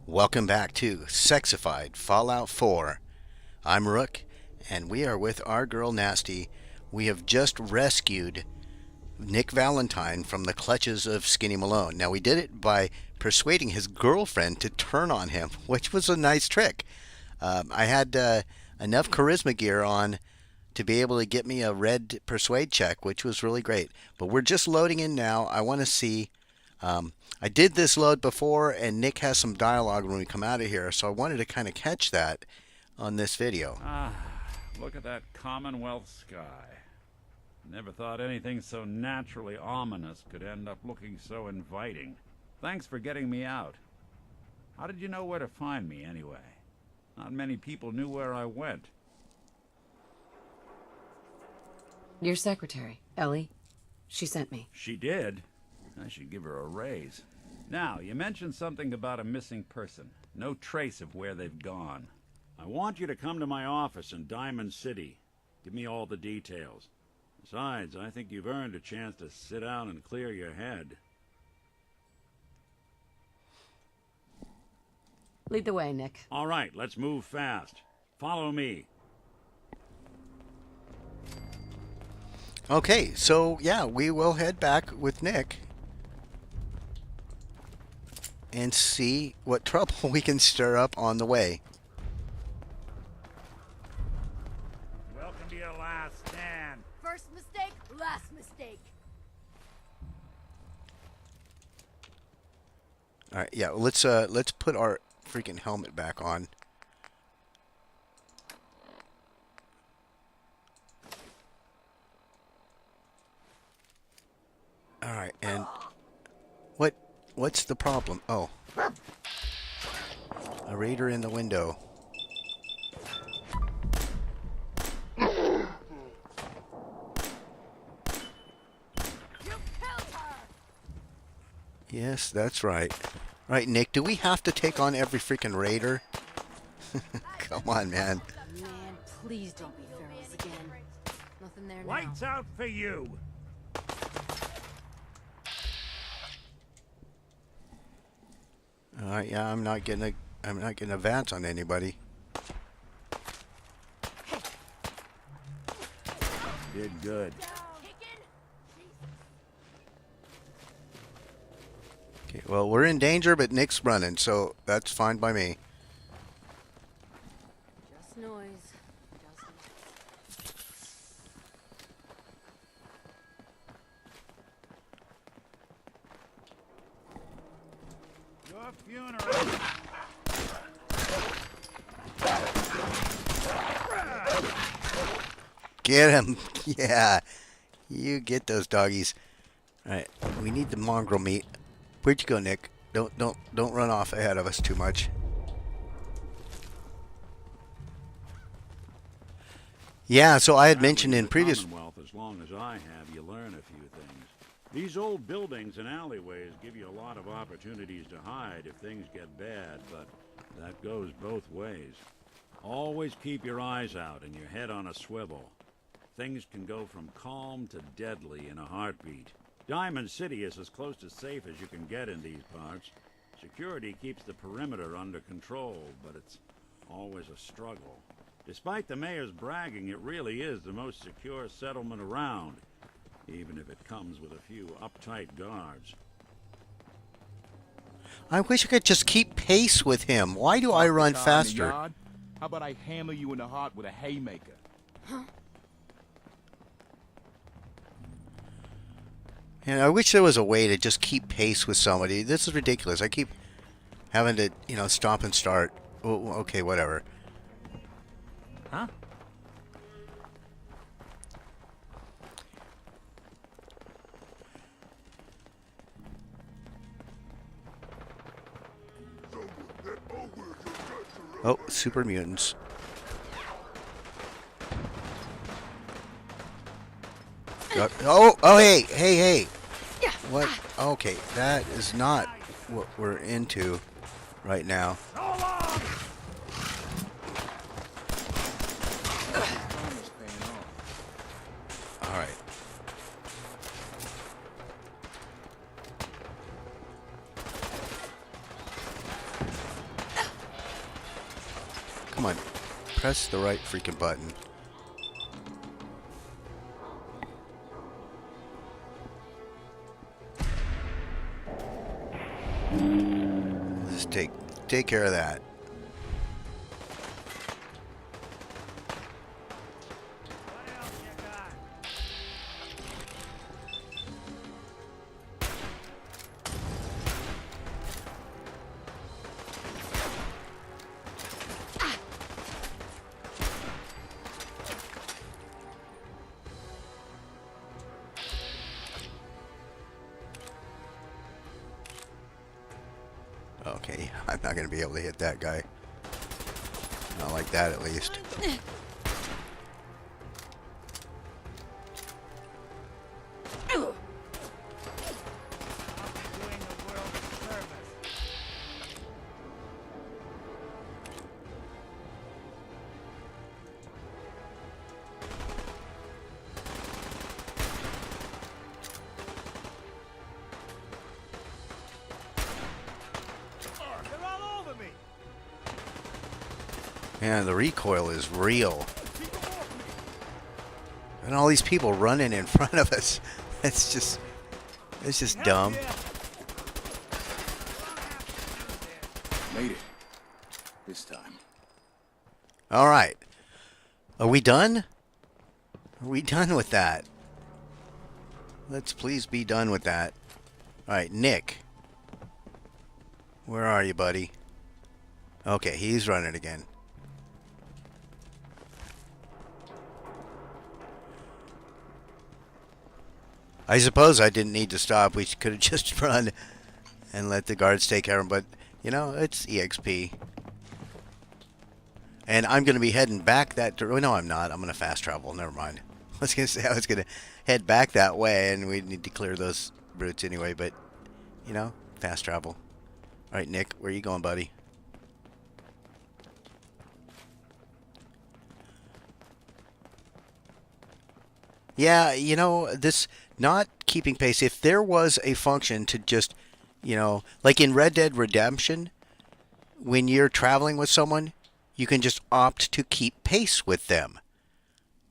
Welcome back to Sexified Fallout 4. I'm Rook, and we are with our girl Nasty. We have just rescued Nick Valentine from the clutches of Skinny Malone. Now, we did it by persuading his girlfriend to turn on him, which was a nice trick. I had enough charisma gear on to be able to get me a red persuade check, which was really great. But we're just loading in now. I want to see. I did this load before, and Nick has some dialogue when we come out of here, so I wanted to kind of catch that on this video. Look at that Commonwealth sky. Never thought anything so naturally ominous could end up looking so inviting. Thanks for getting me out. How did you know where to find me, anyway? Not many people knew where I went. Your secretary, Ellie. She sent me. She did? I should give her a raise. Now, you mentioned something about a missing person. No trace of where they've gone. I want you to come to my office in Diamond City. Give me all the details. Besides, I think you've earned a chance to sit down and clear your head. Lead the way, Nick. All right, let's move fast. Follow me. Okay, so yeah, we will head back with Nick and see what trouble we can stir up on the way. Welcome to your last stand. First mistake, last mistake. All right, yeah, let's put our freaking helmet back on. All right, and what's the problem? Oh, a raider in the window. You killed her. Yes, that's right. Right, Nick, do we have to take on every freaking raider? Come on, man. Man, please don't be fearless again. Nothing there now. Lights out for you. All right, yeah, I'm not getting a advance on anybody. Did good. Okay, well, we're in danger, but Nick's running, so that's fine by me. Just noise. Your funeral. Get him! Yeah, you get those doggies. All right, we need the mongrel meat. Where'd you go, Nick? Don't run off ahead of us too much. Yeah, so I had mentioned in previous. Commonwealth, as long as I have, you learn a few things. These old buildings and alleyways give you a lot of opportunities to hide if things get bad, but that goes both ways. Always keep your eyes out and your head on a swivel. Things can go from calm to deadly in a heartbeat. Diamond City is as close to safe as you can get in these parts. Security keeps the perimeter under control, but it's always a struggle. Despite the mayor's bragging, it really is the most secure settlement around, even if it comes with a few uptight guards. I wish I could just keep pace with him. Why do I run faster? How about I hammer you in the heart with a haymaker? And I wish there was a way to just keep pace with somebody. This is ridiculous. I keep having to, stop and start. Oh, okay, whatever. Huh? Oh, super mutants. Oh, hey. What? Okay, that is not what we're into right now. All right. Come on. Press the right freaking button. Let's take care of that. Okay, I'm not going to be able to hit that guy. Not like that, at least. Man, the recoil is real. And all these people running in front of us. It's just dumb. Made it. This time. All right. Are we done? Are we done with that? Let's please be done with that. All right, Nick. Where are you, buddy? Okay, he's running again. I suppose I didn't need to stop. We could have just run and let the guards take care of him. But, you know, it's EXP. And I'm going to be heading back that direction. No, I'm not. I'm going to fast travel. Never mind. I was going to say I was going to head back that way, and we need to clear those routes anyway. But, you know, fast travel. All right, Nick, where are you going, buddy? Yeah, you know, this not keeping pace. If there was a function to just, you know, like in Red Dead Redemption, when you're traveling with someone, you can just opt to keep pace with them.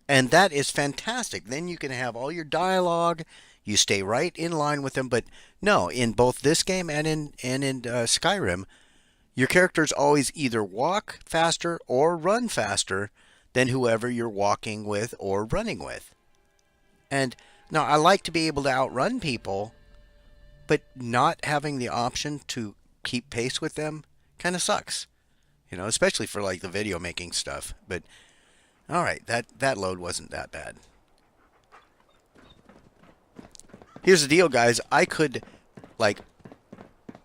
And that is fantastic. Then you can have all your dialogue. You stay right in line with them. But no, in both this game and in Skyrim, your characters always either walk faster or run faster than whoever you're walking with or running with. And now I like to be able to outrun people, but not having the option to keep pace with them kind of sucks. You know, especially for like the video making stuff. But all right, that load wasn't that bad. Here's the deal, guys. I could like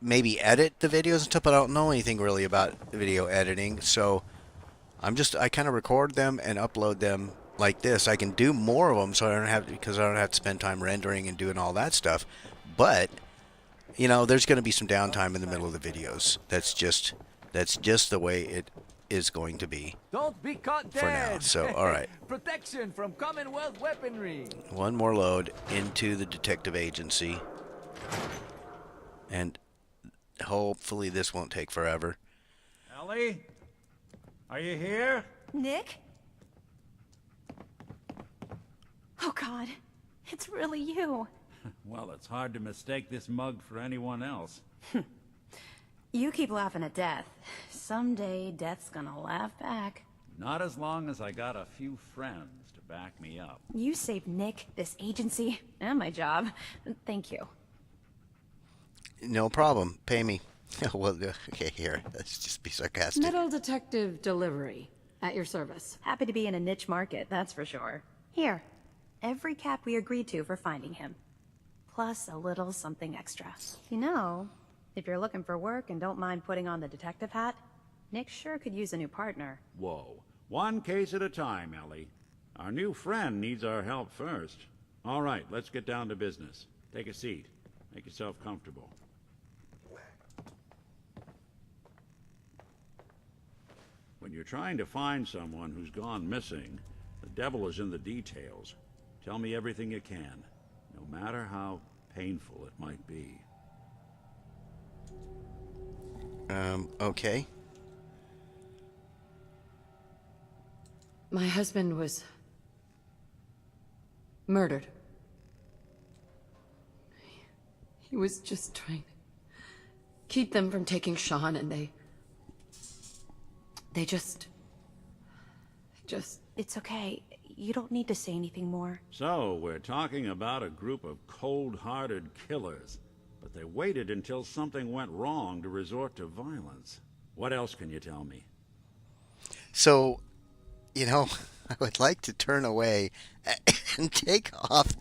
maybe edit the videos and stuff, but I don't know anything really about video editing, so I kind of record them and upload them like this. I can do more of them, so I don't have to spend time rendering and doing all that stuff. But you know, there's going to be some downtime in the middle of the videos. That's just the way it is going to be. Don't be caught dead. For now. So, all right. Protection from Commonwealth weaponry. One more load into the detective agency. And hopefully this won't take forever. Ellie? Are you here? Nick? Oh God, it's really you. Well, it's hard to mistake this mug for anyone else. You keep laughing at death. Someday, death's gonna laugh back. Not as long as I got a few friends to back me up. You saved Nick, this agency, and my job. Thank you. No problem. Pay me. Well, okay, here. Let's just be sarcastic. Metal detective delivery. At your service. Happy to be in a niche market, that's for sure. Here, every cap we agreed to for finding him. Plus a little something extra. You know, if you're looking for work and don't mind putting on the detective hat, Nick sure could use a new partner. Whoa. One case at a time, Ellie. Our new friend needs our help first. All right, let's get down to business. Take a seat. Make yourself comfortable. When you're trying to find someone who's gone missing, the devil is in the details. Tell me everything you can, no matter how painful it might be. Okay. My husband was murdered. He was just trying to keep them from taking Sean, and they just... It's okay. You don't need to say anything more. So, we're talking about a group of cold-hearted killers, but they waited until something went wrong to resort to violence. What else can you tell me? So, I would like to turn away and take off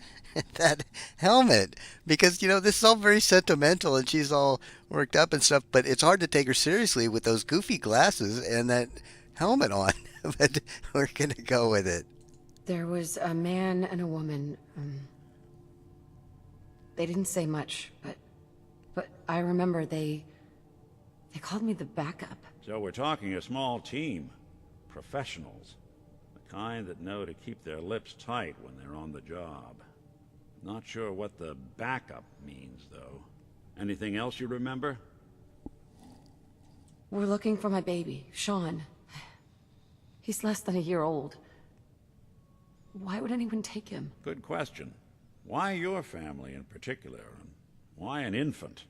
that helmet because, this is all very sentimental and she's all worked up and stuff, but it's hard to take her seriously with those goofy glasses and that helmet on. But we're going to go with it. There was a man and a woman. They didn't say much, but I remember they called me the backup. So we're talking a small team. Professionals. The kind that know to keep their lips tight when they're on the job. Not sure what the backup means, though. Anything else you remember? We're looking for my baby, Sean. He's less than a year old. Why would anyone take him? Good question. Why your family in particular? And why an infant?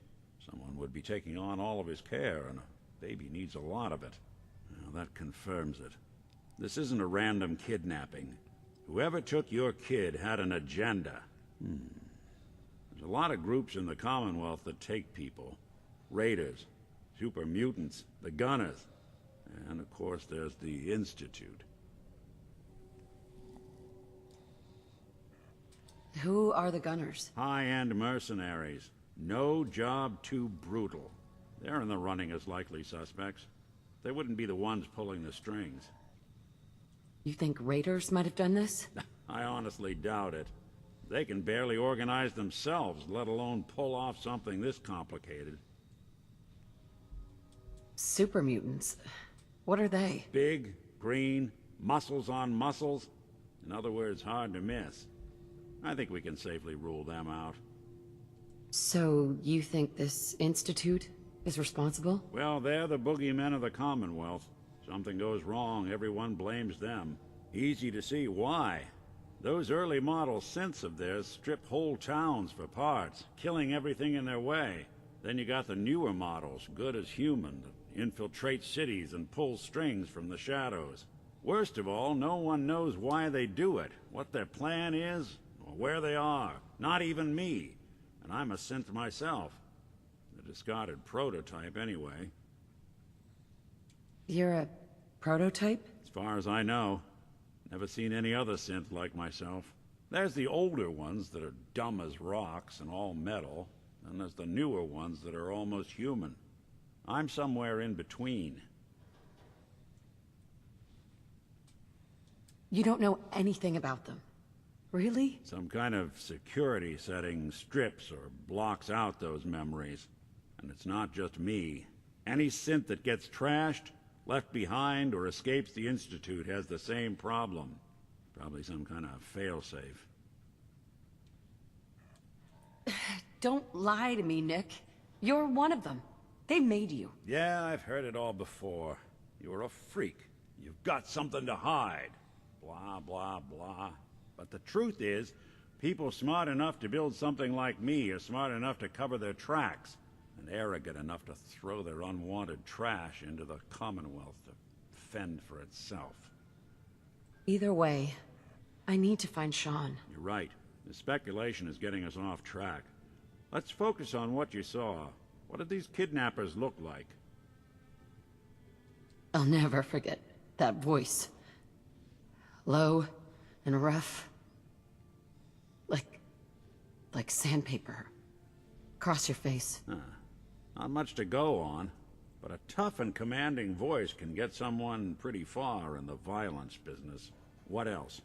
Someone would be taking on all of his care, and a baby needs a lot of it. Well, that confirms it. This isn't a random kidnapping. Whoever took your kid had an agenda. There's a lot of groups in the Commonwealth that take people. Raiders, super mutants, the Gunners, and of course there's the Institute. Who are the Gunners? High-end mercenaries. No job too brutal. They're in the running as likely suspects. They wouldn't be the ones pulling the strings. You think raiders might have done this? I honestly doubt it. They can barely organize themselves, let alone pull off something this complicated. Super mutants. What are they? Big, green, muscles on muscles. In other words, hard to miss. I think we can safely rule them out. So, you think this institute is responsible? Well, they're the boogeymen of the Commonwealth. Something goes wrong, everyone blames them. Easy to see why. Those early model synths of theirs strip whole towns for parts, killing everything in their way. Then you got the newer models, good as human, that infiltrate cities and pull strings from the shadows. Worst of all, no one knows why they do it, what their plan is, or where they are. Not even me. And I'm a synth myself. The discarded prototype, anyway. You're a prototype? As far as I know. Never seen any other synth like myself. There's the older ones that are dumb as rocks and all metal, and there's the newer ones that are almost human. I'm somewhere in between. You don't know anything about them. Really? Some kind of security setting strips or blocks out those memories. And it's not just me. Any synth that gets trashed, left behind, or escapes the Institute has the same problem. Probably some kind of failsafe. Don't lie to me, Nick. You're one of them. They made you. Yeah, I've heard it all before. You're a freak. You've got something to hide. Blah, blah, blah. But the truth is, people smart enough to build something like me are smart enough to cover their tracks, and arrogant enough to throw their unwanted trash into the Commonwealth to fend for itself. Either way, I need to find Sean. You're right. The speculation is getting us off track. Let's focus on what you saw. What did these kidnappers look like? I'll never forget that voice. Low and rough. Like sandpaper. Across your face. Not much to go on, but a tough and commanding voice can get someone pretty far in the violence business. What else?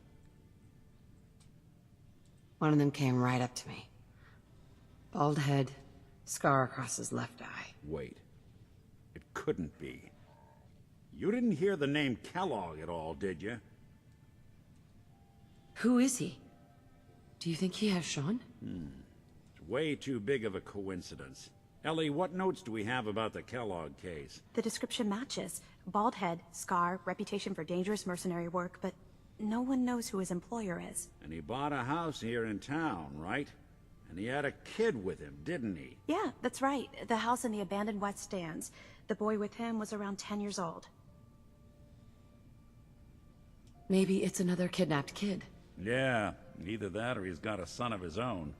One of them came right up to me. Bald head, scar across his left eye. Wait. It couldn't be. You didn't hear the name Kellogg at all, did you? Who is he? Do you think he has Sean? It's way too big of a coincidence. Ellie, what notes do we have about the Kellogg case? The description matches. Bald head, scar, reputation for dangerous mercenary work, but no one knows who his employer is. And he bought a house here in town, right? And he had a kid with him, didn't he? Yeah, that's right. The house in the abandoned West Stands. The boy with him was around 10 years old. Maybe it's another kidnapped kid. Yeah, either that or he's got a son of his own.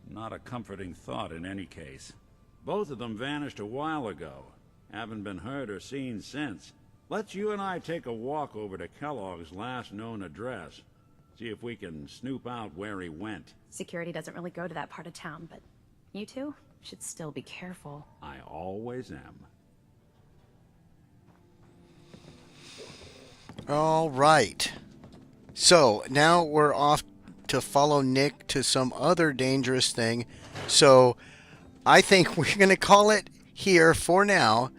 Not a comforting thought in any case. Both of them vanished a while ago. Haven't been heard or seen since. Let's you and I take a walk over to Kellogg's last known address. See if we can snoop out where he went. Security doesn't really go to that part of town, but you two should still be careful. I always am. All right. So now we're off to follow Nick to some other dangerous thing. So I think we're going to call it here for now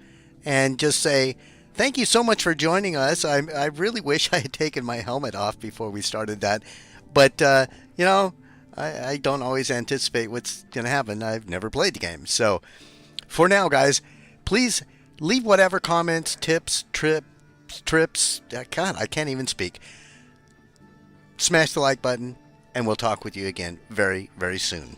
and just say thank you so much for joining us. I really wish I had taken my helmet off before we started that. But, I don't always anticipate what's going to happen. I've never played the game. So for now, guys, please leave whatever comments, tips, trips. God, I can't even speak. Smash the like button, and we'll talk with you again very, very soon.